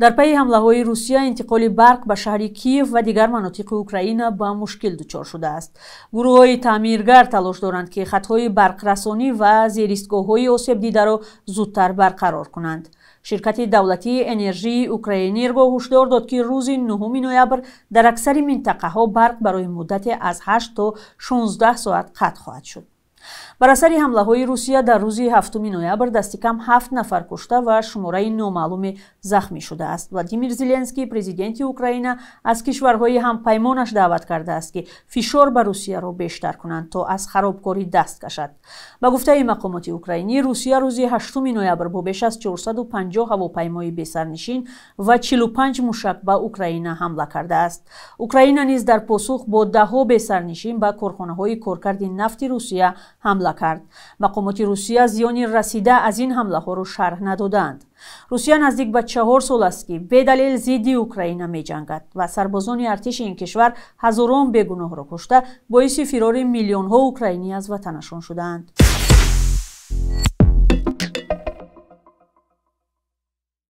در پی حمله‌های روسیه انتقال برق به شهر کیف و دیگر مناطق اوکراین به مشکل دچار شده است. گروه‌های تعمیرگر تلاش دارند که خطهای برق رسانی و زیرایستگاه‌های آسیب دیده را زودتر برقرار کنند. شرکت دولتی انرژی اوکراینرگو هشدار داد که روز 9 نوامبر در اکثر منطقه‌ها برق برای مدت از 8 تا 16 ساعت قطع خواهد شد. بر اثر حمله‌های روسیه در روز 7 نوامبر دست کم 7 نفر کشته و شماره نامعلوم زخمی شده است. ولادیمیر زلنسکی پرزیدنت اوکراین از کشورهای همپیمانش دعوت کرده است که فشار بر روسیه را بیشتر کنند تا از خرابکاری دست کشد. به گفته مقامات اوکراینی، روسیه روز 8 نوامبر با بیش از 450 هواپیمای بی‌سرنشین و 45 موشک به اوکراین حمله کرده است. اوکراین نیز در پاسخ با ده‌ها بی‌سرنشین به کارخانه‌های کارکرد نفت روسیه حمله کرد. مقامات روسیه زیان رسیده از این حمله ها را شرح ندادند. روسیه نزدیک به 4 سال است که به دلیل ضد اوکراین می جنگد و سربازان ارتش این کشور هزاران بیگناه را کشته، باعث فرار میلیون ها اوکراینی از وطنشان شدند.